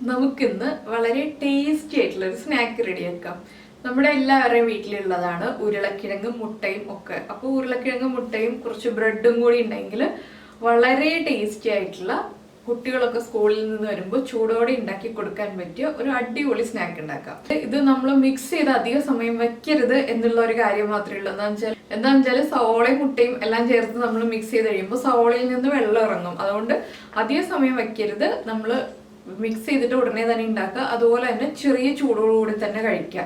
നമുക്കിന്ന് വളരെ ടേസ്റ്റി ആയിട്ടുള്ള ഒരു സ്നാക്ക് റെഡിയാക്കാം. നമ്മുടെ എല്ലാവരുടെയും വീട്ടിലുള്ളതാണ് ഉരുളക്കിഴങ്ങും മുട്ടയും ഒക്കെ. അപ്പോൾ ഉരുളക്കിഴങ്ങും മുട്ടയും കുറച്ച് ബ്രെഡും കൂടി ഉണ്ടെങ്കിൽ വളരെ ടേസ്റ്റി ആയിട്ടുള്ള, കുട്ടികളൊക്കെ സ്കൂളിൽ നിന്ന് വരുമ്പോൾ ചൂടോടെ ഉണ്ടാക്കി കൊടുക്കാൻ പറ്റിയ ഒരു അടിപൊളി സ്നാക്ക് ഉണ്ടാക്കാം. ഇത് നമ്മൾ മിക്സ് ചെയ്ത് അധിക സമയം വെക്കരുത് എന്നുള്ള ഒരു കാര്യം മാത്രമേ ഉള്ളൂ. എന്താണെന്ന് വെച്ചാൽ സവോളയും മുട്ടയും എല്ലാം ചേർത്ത് നമ്മൾ മിക്സ് ചെയ്ത് കഴിയുമ്പോൾ സവോളയിൽ നിന്ന് വെള്ളം ഇറങ്ങും. അതുകൊണ്ട് അധിക സമയം വെക്കരുത്. നമ്മൾ മിക്സ് ചെയ്തിട്ട് ഉടനെ തന്നെ ഉണ്ടാക്കുക. അതുപോലെ തന്നെ ചെറിയ ചൂടോടുകൂടി തന്നെ കഴിക്കുക.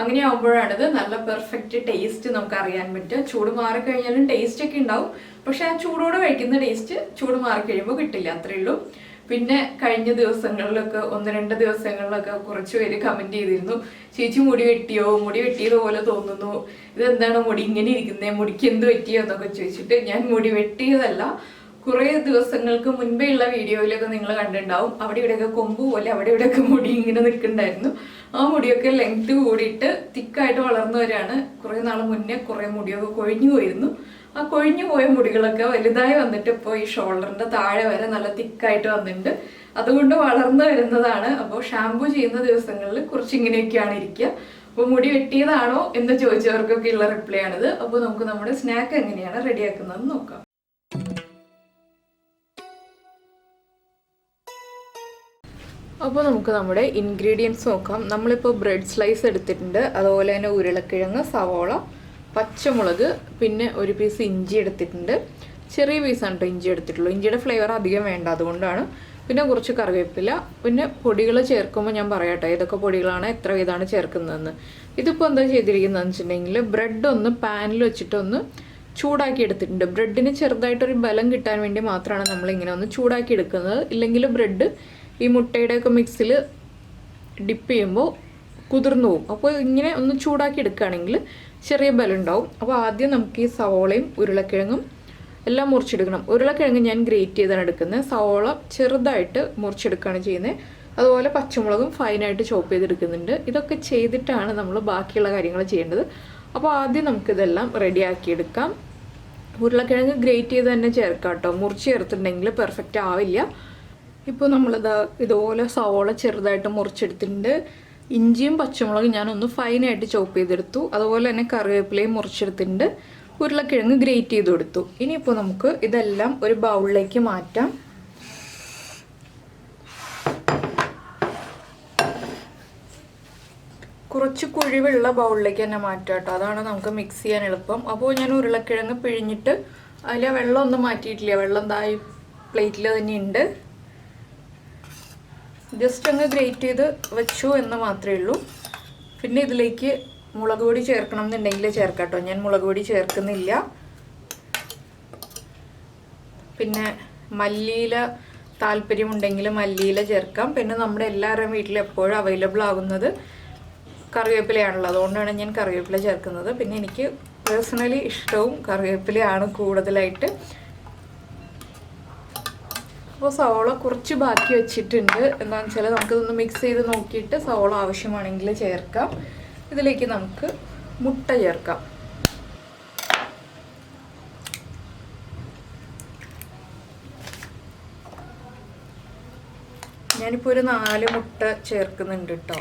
അങ്ങനെ ആകുമ്പോഴാണിത് നല്ല പെർഫെക്റ്റ് ടേസ്റ്റ് നമുക്ക് അറിയാൻ പറ്റുക. ചൂട് മാറിക്കഴിഞ്ഞാലും ടേസ്റ്റ് ഒക്കെ ഉണ്ടാവും, പക്ഷെ ആ ചൂടോടെ കഴിക്കുന്ന ടേസ്റ്റ് ചൂട് മാറിക്കഴിയുമ്പോൾ കിട്ടില്ല, അത്രയേ ഉള്ളൂ. പിന്നെ കഴിഞ്ഞ ദിവസങ്ങളിലൊക്കെ 1-2 ദിവസങ്ങളിലൊക്കെ കുറച്ച് പേര് കമന്റ് ചെയ്തിരുന്നു, ചേച്ചി മുടി വെട്ടിയോ, മുടി വെട്ടിയതുപോലെ തോന്നുന്നു, ഇതെന്താണ് മുടി ഇങ്ങനെ ഇരിക്കുന്നത്, മുടിക്ക് എന്ത് പറ്റിയോ എന്നൊക്കെ ചോദിച്ചിട്ട്. ഞാൻ മുടി വെട്ടിയതല്ല, കുറേ ദിവസങ്ങൾക്ക് മുൻപേ ഉള്ള വീഡിയോയിലൊക്കെ നിങ്ങൾ കണ്ടിട്ടുണ്ടാവും. അവിടെ ഇവിടെയൊക്കെ കൊമ്പ് പോലെ അവിടെ ഇവിടെയൊക്കെ മുടി ഇങ്ങനെ നിൽക്കുന്നുണ്ടായിരുന്നു. ആ മുടിയൊക്കെ ലെങ്ത് കൂടിയിട്ട് തിക്കായിട്ട് വളർന്നു വരാണ്. കുറേ നാൾ മുന്നേ കുറേ മുടിയൊക്കെ കൊഴിഞ്ഞു പോയിരുന്നു. ആ കൊഴിഞ്ഞു പോയ മുടികളൊക്കെ വലുതായി വന്നിട്ട് ഇപ്പോൾ ഈ ഷോൾഡറിന്റെ താഴെ വരെ നല്ല തിക്കായിട്ട് വന്നിട്ടുണ്ട്. അതുകൊണ്ട് വളർന്നു വരുന്നതാണ്. അപ്പോൾ ഷാമ്പു ചെയ്യുന്ന ദിവസങ്ങളിൽ കുറച്ച് ഇങ്ങനെയൊക്കെയാണ് ഇരിക്കുക. അപ്പോൾ മുടി വെട്ടിയതാണോ എന്ന് ചോദിച്ചവർക്കൊക്കെ ഉള്ള റിപ്ലൈ ആണിത്. അപ്പോൾ നമുക്ക് നമ്മുടെ സ്നാക്ക് എങ്ങനെയാണ് റെഡിയാക്കുന്നതെന്ന് നോക്കാം. അപ്പോൾ നമുക്ക് നമ്മുടെ ഇൻഗ്രീഡിയൻസ് നോക്കാം. നമ്മളിപ്പോൾ ബ്രെഡ് സ്ലൈസ് എടുത്തിട്ടുണ്ട്, അതുപോലെ തന്നെ ഉരുളക്കിഴങ്ങ്, സവോള, പച്ചമുളക്, പിന്നെ ഒരു പീസ് ഇഞ്ചി എടുത്തിട്ടുണ്ട്. ചെറിയ പീസാണ് കേട്ടോ ഇഞ്ചി എടുത്തിട്ടുള്ളൂ. ഇഞ്ചിയുടെ ഫ്ലേവർ അധികം വേണ്ട, അതുകൊണ്ടാണ്. പിന്നെ കുറച്ച് കറിവേപ്പില. പിന്നെ പൊടികൾ ചേർക്കുമ്പോൾ ഞാൻ പറയാട്ടോ ഏതൊക്കെ പൊടികളാണ് എത്ര ഇതാണ് ചേർക്കുന്നതെന്ന്. ഇതിപ്പോൾ എന്താ ചെയ്തിരിക്കുന്നതെന്ന് വെച്ചിട്ടുണ്ടെങ്കിൽ ബ്രെഡ് ഒന്ന് പാനിൽ വെച്ചിട്ടൊന്ന് ചൂടാക്കി എടുത്തിട്ടുണ്ട്. ബ്രെഡിന് ചെറുതായിട്ടൊരു ബലം കിട്ടാൻ വേണ്ടി മാത്രമാണ് നമ്മളിങ്ങനെ ഒന്ന് ചൂടാക്കി എടുക്കുന്നത്. ഇല്ലെങ്കിൽ ബ്രെഡ് ഈ മുട്ടയുടെയൊക്കെ മിക്സിൽ ഡിപ്പ് ചെയ്യുമ്പോൾ കുതിർന്നു പോകും. അപ്പോൾ ഇങ്ങനെ ഒന്ന് ചൂടാക്കി എടുക്കുകയാണെങ്കിൽ ചെറിയ ബലം ഉണ്ടാവും. അപ്പോൾ ആദ്യം നമുക്ക് ഈ സവോളയും ഉരുളക്കിഴങ്ങും എല്ലാം മുറിച്ചെടുക്കണം. ഉരുളക്കിഴങ്ങ് ഞാൻ ഗ്രേറ്റ് ചെയ്താണ് എടുക്കുന്നത്, സവോള ചെറുതായിട്ട് മുറിച്ചെടുക്കുകയാണ് ചെയ്യുന്നത്. അതുപോലെ പച്ചമുളകും ഫൈനായിട്ട് ചോപ്പ് ചെയ്തെടുക്കുന്നുണ്ട്. ഇതൊക്കെ ചെയ്തിട്ടാണ് നമ്മൾ ബാക്കിയുള്ള കാര്യങ്ങൾ ചെയ്യേണ്ടത്. അപ്പോൾ ആദ്യം നമുക്കിതെല്ലാം റെഡിയാക്കിയെടുക്കാം. ഉരുളക്കിഴങ്ങ് ഗ്രേറ്റ് ചെയ്ത് തന്നെ ചേർക്കാം കേട്ടോ, മുറിച്ച് ചേർത്തിട്ടുണ്ടെങ്കിൽ പെർഫെക്റ്റ് ആവില്ല. ഇപ്പോൾ നമ്മളിതാ ഇതുപോലെ സവോള ചെറുതായിട്ട് മുറിച്ചെടുത്തിട്ടുണ്ട്. ഇഞ്ചിയും പച്ചമുളകും ഞാനൊന്ന് ഫൈനായിട്ട് ചോപ്പ് ചെയ്തെടുത്തു. അതുപോലെ തന്നെ കറിവേപ്പിലയും മുറിച്ചെടുത്തിട്ടുണ്ട്. ഉരുളക്കിഴങ്ങ് ഗ്രേറ്റ് ചെയ്ത് കൊടുത്തു. ഇനിയിപ്പോൾ നമുക്ക് ഇതെല്ലാം ഒരു ബൗളിലേക്ക് മാറ്റാം. കുറച്ച് കുഴിവുള്ള ബൗളിലേക്ക് തന്നെ മാറ്റാം കേട്ടോ, അതാണ് നമുക്ക് മിക്സ് ചെയ്യാൻ എളുപ്പം. അപ്പോൾ ഞാൻ ഉരുളക്കിഴങ്ങ് പിഴിഞ്ഞിട്ട് അതിലെ വെള്ളം ഒന്നും മാറ്റിയിട്ടില്ല, വെള്ളം എന്തായി പ്ലേറ്റിൽ തന്നെ ഉണ്ട്. ജസ്റ്റ് ഒന്ന് ഗ്രേറ്റ് ചെയ്ത് വെച്ചു എന്ന് മാത്രമേ ഉള്ളൂ. പിന്നെ ഇതിലേക്ക് മുളക് പൊടി ചേർക്കണം എന്നുണ്ടെങ്കിൽ ചേർക്കാം കേട്ടോ, ഞാൻ മുളക് പൊടി ചേർക്കുന്നില്ല. പിന്നെ മല്ലിയില താല്പര്യമുണ്ടെങ്കിൽ മല്ലിയില ചേർക്കാം. പിന്നെ നമ്മുടെ എല്ലാവരുടെയും വീട്ടിൽ എപ്പോഴും അവൈലബിൾ ആകുന്നത് കറിവേപ്പിലയാണല്ലോ, അതുകൊണ്ടാണ് ഞാൻ കറിവേപ്പില ചേർക്കുന്നത്. പിന്നെ എനിക്ക് പേഴ്സണലി ഇഷ്ടവും കറിവേപ്പിലയാണ് കൂടുതലായിട്ട്. അപ്പോൾ സവോള കുറച്ച് ബാക്കി വെച്ചിട്ടുണ്ട്. എന്താണെന്ന് വെച്ചാൽ നമുക്കിതൊന്ന് മിക്സ് ചെയ്ത് നോക്കിയിട്ട് സവോള ആവശ്യമാണെങ്കിൽ ചേർക്കാം. ഇതിലേക്ക് നമുക്ക് മുട്ട ചേർക്കാം. ഞാനിപ്പോൾ ഒരു 4 മുട്ട ചേർക്കുന്നുണ്ട് കേട്ടോ.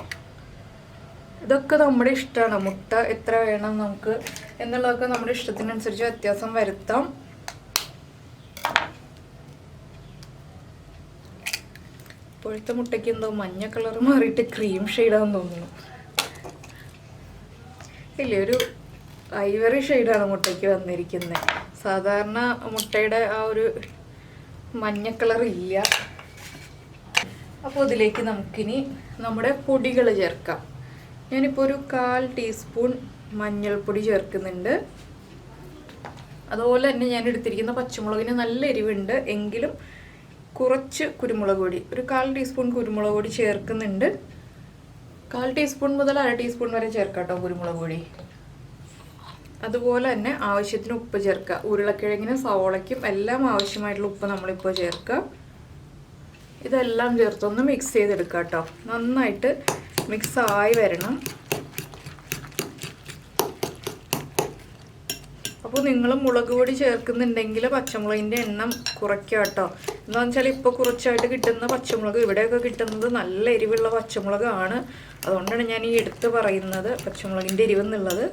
ഇതൊക്കെ നമ്മുടെ ഇഷ്ടമാണ്, മുട്ട എത്ര വേണം നമുക്ക് എന്നുള്ളതൊക്കെ നമ്മുടെ ഇഷ്ടത്തിനനുസരിച്ച് വ്യത്യാസം വരുത്താം. ഇപ്പോഴത്തെ മുട്ടയ്ക്ക് എന്തോ മഞ്ഞ കളർ മാറിയിട്ട് ക്രീം ഷെയ്ഡാന്ന് തോന്നുന്നു. ഇല്ലേ, ഒരു ഐവറി ഷെയ്ഡാണ് മുട്ടയ്ക്ക് വന്നിരിക്കുന്നത്. സാധാരണ മുട്ടയുടെ ആ ഒരു മഞ്ഞ കളർ ഇല്ല. അപ്പോൾ ഇതിലേക്ക് നമുക്കിനി നമ്മുടെ പൊടികൾ ചേർക്കാം. ഞാനിപ്പോൾ ഒരു 1/4 ടീസ്പൂൺ മഞ്ഞൾപ്പൊടി ചേർക്കുന്നുണ്ട്. അതുപോലെ തന്നെ ഞാൻ എടുത്തിരിക്കുന്ന പച്ചമുളകിന് നല്ല എരിവുണ്ട്, എങ്കിലും കുറച്ച് കുരുമുളക് പൊടി, ഒരു 1/4 ടീസ്പൂൺ കുരുമുളക് പൊടി ചേർക്കുന്നുണ്ട്. 1/4 ടീസ്പൂൺ മുതൽ 1/2 ടീസ്പൂൺ വരെ ചേർക്കാം കേട്ടോ കുരുമുളക് പൊടി. അതുപോലെ തന്നെ ആവശ്യത്തിന് ഉപ്പ് ചേർക്കുക. ഉരുളക്കിഴങ്ങിനും സവോളയ്ക്കും എല്ലാം ആവശ്യമായിട്ടുള്ള ഉപ്പ് നമ്മളിപ്പോൾ ചേർക്കുക. ഇതെല്ലാം ചേർത്തൊന്ന് മിക്സ് ചെയ്തെടുക്കുക കേട്ടോ. നന്നായിട്ട് മിക്സ് ആയി വരണം. അപ്പോൾ അപ്പോൾ നിങ്ങൾ മുളക് പൊടി ചേർക്കുന്നുണ്ടെങ്കിൽ പച്ചമുളകിൻ്റെ എണ്ണം കുറയ്ക്കുക കേട്ടോ. എന്താണെന്ന് വെച്ചാൽ ഇപ്പോൾ കുറച്ചായിട്ട് കിട്ടുന്ന പച്ചമുളക്, ഇവിടെയൊക്കെ കിട്ടുന്നത് നല്ല എരിവുള്ള പച്ചമുളകാണ്. അതുകൊണ്ടാണ് ഞാൻ ഈ എടുത്ത് പറയുന്നത് പച്ചമുളകിൻ്റെ എരിവെന്നുള്ളത്.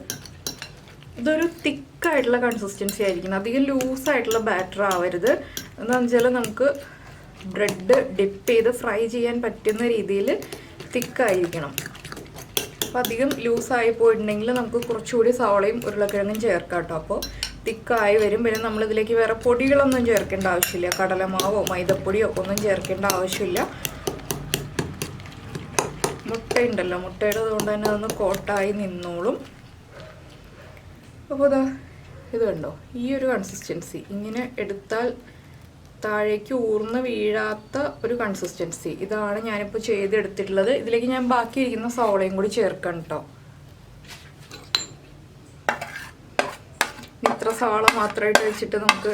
ഇതൊരു തിക്കായിട്ടുള്ള കൺസിസ്റ്റൻസി ആയിരിക്കണം, അധികം ലൂസായിട്ടുള്ള ബാറ്റർ ആവരുത്. എന്താണെന്ന് വെച്ചാൽ നമുക്ക് ബ്രെഡ് ഡിപ്പ് ചെയ്ത് ഫ്രൈ ചെയ്യാൻ പറ്റുന്ന രീതിയിൽ തിക്കായിരിക്കണം. അപ്പോൾ അധികം ലൂസായി പോയിട്ടുണ്ടെങ്കിൽ നമുക്ക് കുറച്ചുകൂടി സവാളയും ഉരുളക്കിഴങ്ങും ചേർക്കാം കേട്ടോ. അപ്പോൾ തിക്കായി വരും. പിന്നെ നമ്മളിതിലേക്ക് വേറെ പൊടികളൊന്നും ചേർക്കേണ്ട ആവശ്യമില്ല, കടലമാവോ മൈദപ്പൊടിയോ ഒന്നും ചേർക്കേണ്ട ആവശ്യമില്ല. മുട്ടയുണ്ടല്ലോ, മുട്ടയുടെ കൊണ്ട് തന്നെ അതൊന്ന് കോട്ടായി നിന്നോളും. അപ്പോൾ ഇത് കണ്ടോ, ഈ ഒരു കൺസിസ്റ്റൻസി ഇങ്ങനെ എടുത്താൽ താഴേക്ക് ഊർന്ന് വീഴാത്ത ഒരു കൺസിസ്റ്റൻസി, ഇതാണ് ഞാനിപ്പോൾ ചെയ്തെടുത്തിട്ടുള്ളത്. ഇതിലേക്ക് ഞാൻ ബാക്കിയിരിക്കുന്ന സവാളയും കൂടി ചേർക്കാം കേട്ടോ. ഇത്ര സവാള മാത്രമായിട്ട് വെച്ചിട്ട് നമുക്ക്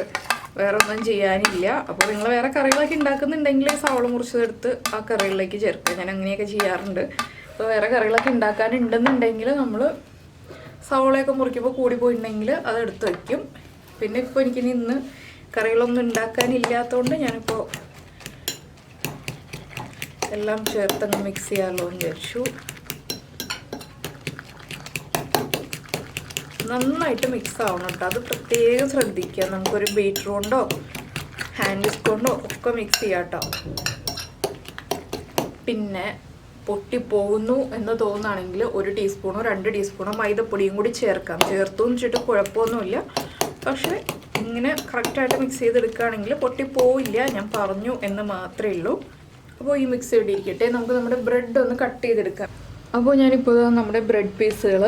വേറെ ഒന്നും ചെയ്യാനില്ല. അപ്പോൾ നിങ്ങൾ വേറെ കറികളൊക്കെ ഉണ്ടാക്കുന്നുണ്ടെങ്കിൽ സവാള മുറിച്ചതെടുത്ത് ആ കറികളിലേക്ക് ചേർക്കുക. ഞാൻ അങ്ങനെയൊക്കെ ചെയ്യാറുണ്ട്. അപ്പോൾ വേറെ കറികളൊക്കെ ഉണ്ടാക്കാനുണ്ടെന്നുണ്ടെങ്കിൽ നമ്മൾ സവാളയൊക്കെ മുറിക്കുമ്പോൾ കൂടി പോയിട്ടുണ്ടെങ്കിൽ അത് എടുത്ത് വയ്ക്കും. പിന്നെ ഇപ്പോൾ എനിക്കിനി ഇന്ന് കറികളൊന്നും ഉണ്ടാക്കാനില്ലാത്തതുകൊണ്ട് ഞാനിപ്പോൾ എല്ലാം ചേർത്തൊന്ന് മിക്സ് ചെയ്യാമല്ലോ എന്ന് വിചാരിച്ചു. നന്നായിട്ട് മിക്സ് ആവണം കേട്ടോ, അത് പ്രത്യേകം ശ്രദ്ധിക്കുക. നമുക്കൊരു ബീറ്റർ കൊണ്ടോ ഹാൻഡ് വിസ്ക് കൊണ്ടോ ഒക്കെ മിക്സ് ചെയ്യാം കേട്ടോ. പിന്നെ പൊട്ടിപ്പോകുന്നു എന്ന് തോന്നുകയാണെങ്കിൽ 1 ടീസ്പൂണോ 2 ടീസ്പൂണോ മൈദപ്പൊടിയും കൂടി ചേർക്കാം. ചേർത്തു എന്ന് വെച്ചിട്ട് കുഴപ്പമൊന്നുമില്ല, പക്ഷേ ഇങ്ങനെ കറക്റ്റായിട്ട് മിക്സ് ചെയ്തെടുക്കുകയാണെങ്കിൽ പൊട്ടിപ്പോവില്ല. ഞാൻ പറഞ്ഞു എന്ന് മാത്രമേ ഉള്ളൂ. അപ്പോൾ ഈ മിക്സ് ഇവിടെ ഇരിക്കട്ടെ, നമുക്ക് നമ്മുടെ ബ്രെഡ് ഒന്ന് കട്ട് ചെയ്തെടുക്കാം. അപ്പോൾ ഞാനിപ്പോൾ നമ്മുടെ ബ്രെഡ് പീസുകൾ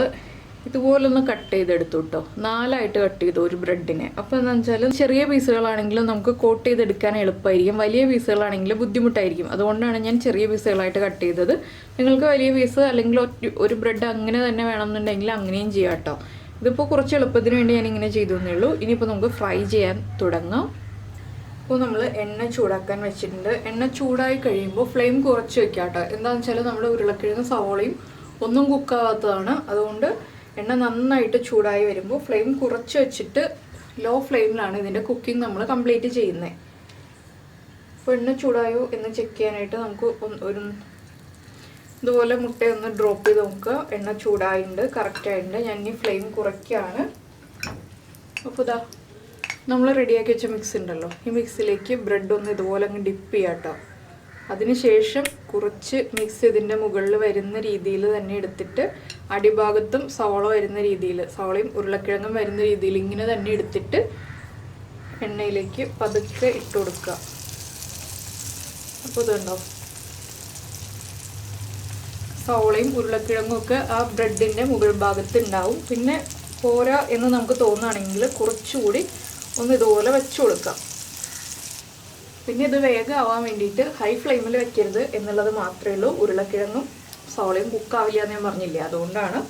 ഇതുപോലൊന്ന് കട്ട് ചെയ്തെടുത്തു കേട്ടോ. 4ആയിട്ട് കട്ട് ചെയ്തു ഒരു ബ്രെഡിനെ. അപ്പോൾ എന്താണെന്ന് വെച്ചാൽ ചെറിയ പീസുകളാണെങ്കിലും നമുക്ക് കോട്ട് ചെയ്തെടുക്കാൻ എളുപ്പമായിരിക്കും, വലിയ പീസുകളാണെങ്കിൽ ബുദ്ധിമുട്ടായിരിക്കും. അതുകൊണ്ടാണ് ഞാൻ ചെറിയ പീസുകളായിട്ട് കട്ട് ചെയ്തത്. നിങ്ങൾക്ക് വലിയ പീസ് അല്ലെങ്കിൽ ഒരു ബ്രെഡ് അങ്ങനെ തന്നെ വേണമെന്നുണ്ടെങ്കിൽ അങ്ങനെയും ചെയ്യാം കേട്ടോ. ഇതിപ്പോൾ കുറച്ച് എളുപ്പത്തിന് വേണ്ടി ഞാനിങ്ങനെ ചെയ്തു എന്നേ ഉള്ളൂ. ഇനിയിപ്പോൾ നമുക്ക് ഫ്രൈ ചെയ്യാൻ തുടങ്ങാം. അപ്പോൾ നമ്മൾ എണ്ണ ചൂടാക്കാൻ വെച്ചിട്ടുണ്ട്. എണ്ണ ചൂടായി കഴിയുമ്പോൾ ഫ്ലെയിം കുറച്ച് വെക്കാം കേട്ടോ. എന്താണെന്ന് വെച്ചാൽ നമ്മുടെ ഉരുളക്കിഴങ്ങ് സവാളയും ഒന്നും കുക്കാവാത്തതാണ്. അതുകൊണ്ട് എണ്ണ നന്നായിട്ട് ചൂടായി വരുമ്പോൾ ഫ്ലെയിം കുറച്ച് വെച്ചിട്ട് ലോ ഫ്ലെയിമിലാണ് ഇതിൻ്റെ കുക്കിംഗ് നമ്മൾ കംപ്ലീറ്റ് ചെയ്യുന്നത്. അപ്പോൾ എണ്ണ ചൂടായോ എന്ന് ചെക്ക് ചെയ്യാനായിട്ട് നമുക്ക് ഒരു ഇതുപോലെ മുട്ടയൊന്ന് ഡ്രോപ്പ് ചെയ്ത് നോക്കുക. എണ്ണ ചൂടായിട്ടുണ്ട്, കറക്റ്റായിട്ടുണ്ട്. ഞാൻ ഇനി ഫ്ലെയിം കുറയ്ക്കുകയാണ്. അപ്പോൾ ഇതാ നമ്മൾ റെഡിയാക്കി വെച്ച മിക്സ് ഉണ്ടല്ലോ, ഈ മിക്സിലേക്ക് ബ്രെഡ് ഒന്ന് ഇതുപോലെ അങ്ങ് ഡിപ്പ് ചെയ്യാം കേട്ടോ. അതിനുശേഷം കുറച്ച് മിക്സ് ഇതിൻ്റെ മുകളിൽ വരുന്ന രീതിയിൽ തന്നെ എടുത്തിട്ട് അടിഭാഗത്തും സവാള വരുന്ന രീതിയിൽ, സവാളയും ഉരുളക്കിഴങ്ങും വരുന്ന രീതിയിൽ ഇങ്ങനെ തന്നെ എടുത്തിട്ട് എണ്ണയിലേക്ക് പതുക്കെ ഇട്ട് കൊടുക്കുക. അപ്പോൾ ഇതുണ്ടോ, സവാളയും ഉരുളക്കിഴങ്ങും ഒക്കെ ആ ബ്രെഡിൻ്റെ മുകൾ ഭാഗത്ത് ഉണ്ടാവും. പിന്നെ പോരാ എന്ന് നമുക്ക് തോന്നുകയാണെങ്കിൽ കുറച്ചുകൂടി ഒന്ന് ഇതുപോലെ വെച്ച് കൊടുക്കാം. പിന്നെ ഇത് വേഗം ആവാൻ വേണ്ടിയിട്ട് ഹൈ ഫ്ലെയിമിൽ വെക്കരുത് എന്നുള്ളത് മാത്രമേ ഉള്ളൂ. ഉരുളക്കിഴങ്ങും സവാളയും കുക്കാവില്ല എന്ന് ഞാൻ പറഞ്ഞില്ല, അതുകൊണ്ടാണ്.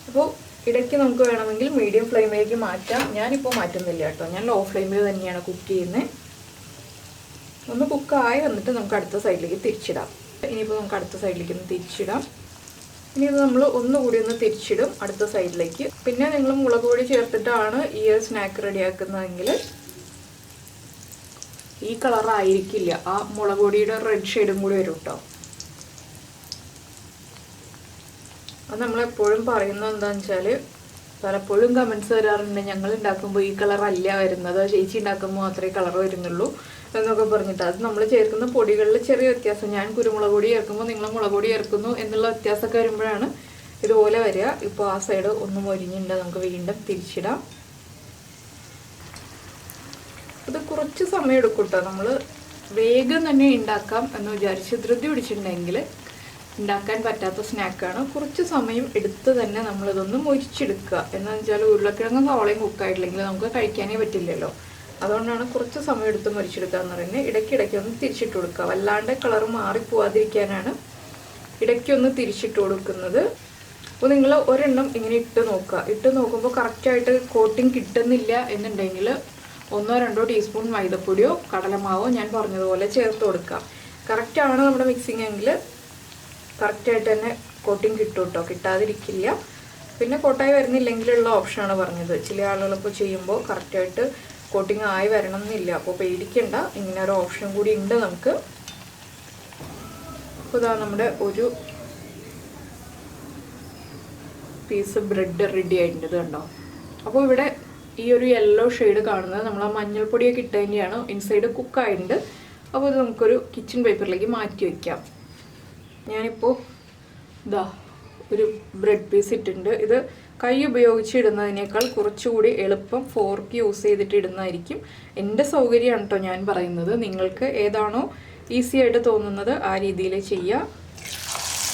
അപ്പോൾ ഇടയ്ക്ക് നമുക്ക് വേണമെങ്കിൽ മീഡിയം ഫ്ലെയിമിലേക്ക് മാറ്റാം. ഞാനിപ്പോൾ മാറ്റുന്നില്ല കേട്ടോ, ഞാൻ ലോ ഫ്ലെയിമിൽ തന്നെയാണ് കുക്ക് ചെയ്യുന്നത്. ഒന്ന് കുക്കായി വന്നിട്ട് നമുക്ക് അടുത്ത സൈഡിലേക്ക് തിരിച്ചിടാം. ഇനിയിപ്പോൾ നമുക്ക് അടുത്ത സൈഡിലേക്ക് ഒന്ന് തിരിച്ചിടാം. ഇനി ഇത് നമ്മൾ ഒന്നുകൂടി ഒന്ന് തിരിച്ചിടും അടുത്ത സൈഡിലേക്ക്. പിന്നെ നിങ്ങൾ മുളക് പൊടി ചേർത്തിട്ടാണ് ഈ ഒരു സ്നാക്ക് റെഡിയാക്കുന്നതെങ്കിൽ ഈ കളറായിരിക്കില്ല, ആ മുളക് പൊടിയുടെ റെഡ് ഷെയ്ഡും കൂടി വരും കേട്ടോ. അത് നമ്മളെപ്പോഴും പറയുന്നത് എന്താണെന്ന് വെച്ചാൽ, പലപ്പോഴും കമൻസ് വരാറുണ്ട്, ഞങ്ങൾ ഉണ്ടാക്കുമ്പോൾ ഈ കളറല്ല വരുന്നത്, ചേച്ചി ഉണ്ടാക്കുമ്പോൾ മാത്രമേ കളർ വരുന്നുള്ളൂ എന്നൊക്കെ പറഞ്ഞിട്ട്. അത് നമ്മൾ ചേർക്കുന്ന പൊടികളിൽ ചെറിയ വ്യത്യാസം, ഞാൻ കുരുമുളക് പൊടി ചേർക്കുമ്പോൾ നിങ്ങൾ മുളക് പൊടി ചേർക്കുന്നു എന്നുള്ള വ്യത്യാസമൊക്കെ വരുമ്പോഴാണ് ഇതുപോലെ വരിക. ഇപ്പോൾ ആ സൈഡ് ഒന്നും മൊരിഞ്ഞിട്ടുണ്ട്, നമുക്ക് വീണ്ടും തിരിച്ചിടാം. ഇത് കുറച്ച് സമയം എടുക്കും കേട്ടോ. നമ്മൾ വേഗം തന്നെ ഉണ്ടാക്കാം എന്ന് വിചാരിച്ച് ധൃതി പിടിച്ചിട്ടുണ്ടെങ്കിൽ ഉണ്ടാക്കാൻ പറ്റാത്ത സ്നാക്കാണ്. കുറച്ച് സമയം എടുത്ത് തന്നെ നമ്മളിതൊന്ന് മൊരിച്ചെടുക്കുക. എന്താണെന്ന് വെച്ചാൽ ഉരുളക്കിഴങ്ങും സവാളയും കുക്കായിട്ടില്ലെങ്കിൽ നമുക്ക് കഴിക്കാനേ പറ്റില്ലല്ലോ. അതുകൊണ്ടാണ് കുറച്ച് സമയം എടുത്ത് മൊരിച്ചെടുക്കുക എന്ന് പറയുന്നത്. ഇടയ്ക്കിടയ്ക്ക് ഒന്ന് തിരിച്ചിട്ട് കൊടുക്കുക, വല്ലാണ്ട് കളർ മാറിപ്പോവാതിരിക്കാനാണ് ഇടയ്ക്കൊന്ന് തിരിച്ചിട്ട് കൊടുക്കുന്നത്. അപ്പോൾ നിങ്ങൾ ഒരെണ്ണം ഇങ്ങനെ ഇട്ട് നോക്കുക. ഇട്ട് നോക്കുമ്പോൾ കറക്റ്റായിട്ട് കോട്ടിങ് കിട്ടുന്നില്ല എന്നുണ്ടെങ്കിൽ 1-2 ടീസ്പൂൺ മൈദപ്പൊടിയോ കടലമാവോ ഞാൻ പറഞ്ഞതുപോലെ ചേർത്ത് കൊടുക്കുക. കറക്റ്റാണ് നമ്മുടെ മിക്സിങ് എങ്കിൽ കറക്റ്റായിട്ട് തന്നെ കോട്ടിങ് കിട്ടും കേട്ടോ, കിട്ടാതിരിക്കില്ല. പിന്നെ കോട്ടായി വരുന്നില്ലെങ്കിലുള്ള ഓപ്ഷനാണ് പറഞ്ഞത്. ചില ആളുകളിപ്പോൾ ചെയ്യുമ്പോൾ കറക്റ്റായിട്ട് കോട്ടിങ് ആയി വരണം എന്നില്ല. അപ്പോൾ പേടിക്കണ്ട, ഇങ്ങനെ ഒരു ഓപ്ഷൻ കൂടി ഉണ്ട് നമുക്ക്. അപ്പോൾ ഇതാ നമ്മുടെ ഒരു പീസ് ബ്രെഡ് റെഡി ആയിട്ടുണ്ട് കണ്ടോ. അപ്പോൾ ഇവിടെ ഈ ഒരു യെല്ലോ ഷെയ്ഡ് കാണുന്നത് നമ്മൾ ആ മഞ്ഞൾപ്പൊടിയൊക്കെ ഇട്ടതിൻ്റെയാണ്. ഇൻസൈഡ് കുക്കായിട്ടുണ്ട്. അപ്പോൾ ഇത് നമുക്കൊരു കിച്ചൺ പേപ്പറിലേക്ക് മാറ്റി വയ്ക്കാം. ഞാനിപ്പോൾ ഇതാ ഒരു ബ്രെഡ് പീസ് ഇട്ടിട്ടുണ്ട്. ഇത് കൈ ഉപയോഗിച്ച് ഇടുന്നതിനേക്കാൾ കുറച്ചുകൂടി എളുപ്പം ഫോർക്ക് യൂസ് ചെയ്തിട്ട് ഇടുന്നതായിരിക്കും. എൻ്റെ സൗകര്യമാണ് കേട്ടോ ഞാൻ പറയുന്നത്. നിങ്ങൾക്ക് ഏതാണോ ഈസി ആയിട്ട് തോന്നുന്നത് ആ രീതിയിൽ ചെയ്യുക.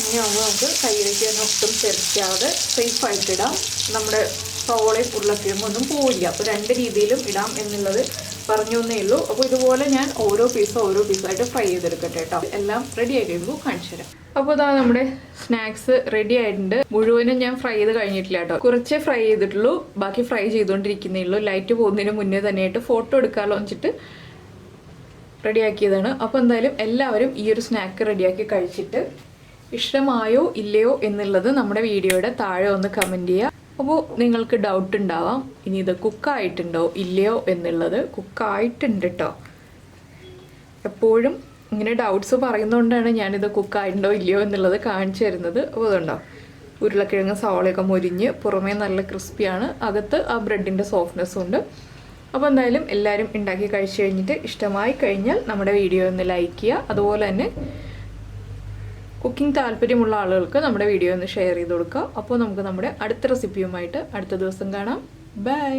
ഇങ്ങനെയാകുമ്പോൾ നമുക്ക് കയ്യിലേക്ക് തന്നെ ഒട്ടും തെറിക്കാതെ സേഫായിട്ട് ഇടാം. നമ്മുടെ സവോളയും ഉരുളക്കിഴങ്ങൊന്നും പോവില്ല. അപ്പോൾ 2 രീതിയിലും ഇടാം എന്നുള്ളത് പറഞ്ഞു എന്നേ ഉള്ളൂ. അപ്പോൾ ഇതുപോലെ ഞാൻ ഓരോ പീസായിട്ട് ഫ്രൈ ചെയ്തെടുക്കട്ടെ കേട്ടോ. എല്ലാം റെഡി ആയി കഴിയുമ്പോൾ കാണിച്ചു തരാം. അപ്പോൾ ഇതാ നമ്മുടെ സ്നാക്സ് റെഡി ആയിട്ടുണ്ട്. മുഴുവനും ഞാൻ ഫ്രൈ ചെയ്ത് കഴിഞ്ഞിട്ടില്ല കേട്ടോ. കുറച്ചേ ഫ്രൈ ചെയ്തിട്ടുള്ളൂ, ബാക്കി ഫ്രൈ ചെയ്തുകൊണ്ടിരിക്കുന്നേ ഉള്ളൂ. ലൈറ്റ് പോകുന്നതിന് മുന്നേ തന്നെയായിട്ട് ഫോട്ടോ എടുക്കാമല്ലോ വെച്ചിട്ട് റെഡിയാക്കിയതാണ്. അപ്പോൾ എന്തായാലും എല്ലാവരും ഈ ഒരു സ്നാക്ക് റെഡിയാക്കി കഴിച്ചിട്ട് ഇഷ്ടമായോ ഇല്ലയോ എന്നുള്ളത് നമ്മുടെ വീഡിയോയുടെ താഴെ ഒന്ന് കമൻറ്റ് ചെയ്യുക. അപ്പോൾ നിങ്ങൾക്ക് ഡൗട്ട് ഉണ്ടാവാം, ഇനി ഇത് കുക്കായിട്ടുണ്ടോ ഇല്ലയോ എന്നുള്ളത്. കുക്കായിട്ടുണ്ട് കേട്ടോ. എപ്പോഴും ഇങ്ങനെ ഡൗട്ട്സ് പറയുന്നതുകൊണ്ടാണ് ഞാനിത് കുക്കായിട്ടുണ്ടോ ഇല്ലയോ എന്നുള്ളത് കാണിച്ചു തരുന്നത്. അപ്പോൾ അതുകൊണ്ടോ ഉരുളക്കിഴങ്ങ് സവാളയൊക്കെ മൊരിഞ്ഞ് പുറമേ നല്ല ക്രിസ്പിയാണ്, അകത്ത് ആ ബ്രെഡിൻ്റെ സോഫ്റ്റ്നെസ്സും ഉണ്ട്. അപ്പോൾ എന്തായാലും എല്ലാവരും ഉണ്ടാക്കി കഴിച്ചു കഴിഞ്ഞിട്ട് ഇഷ്ടമായി കഴിഞ്ഞാൽ നമ്മുടെ വീഡിയോ ഒന്ന് ലൈക്ക് ചെയ്യുക. അതുപോലെ തന്നെ കുക്കിംഗ് താല്പര്യമുള്ള ആളുകൾക്ക് നമ്മുടെ വീഡിയോ ഒന്ന് ഷെയർ ചെയ്ത് കൊടുക്കുക. അപ്പോൾ നമുക്ക് നമ്മുടെ അടുത്ത റെസിപ്പിയുമായിട്ട് അടുത്ത ദിവസം കാണാം. ബൈ.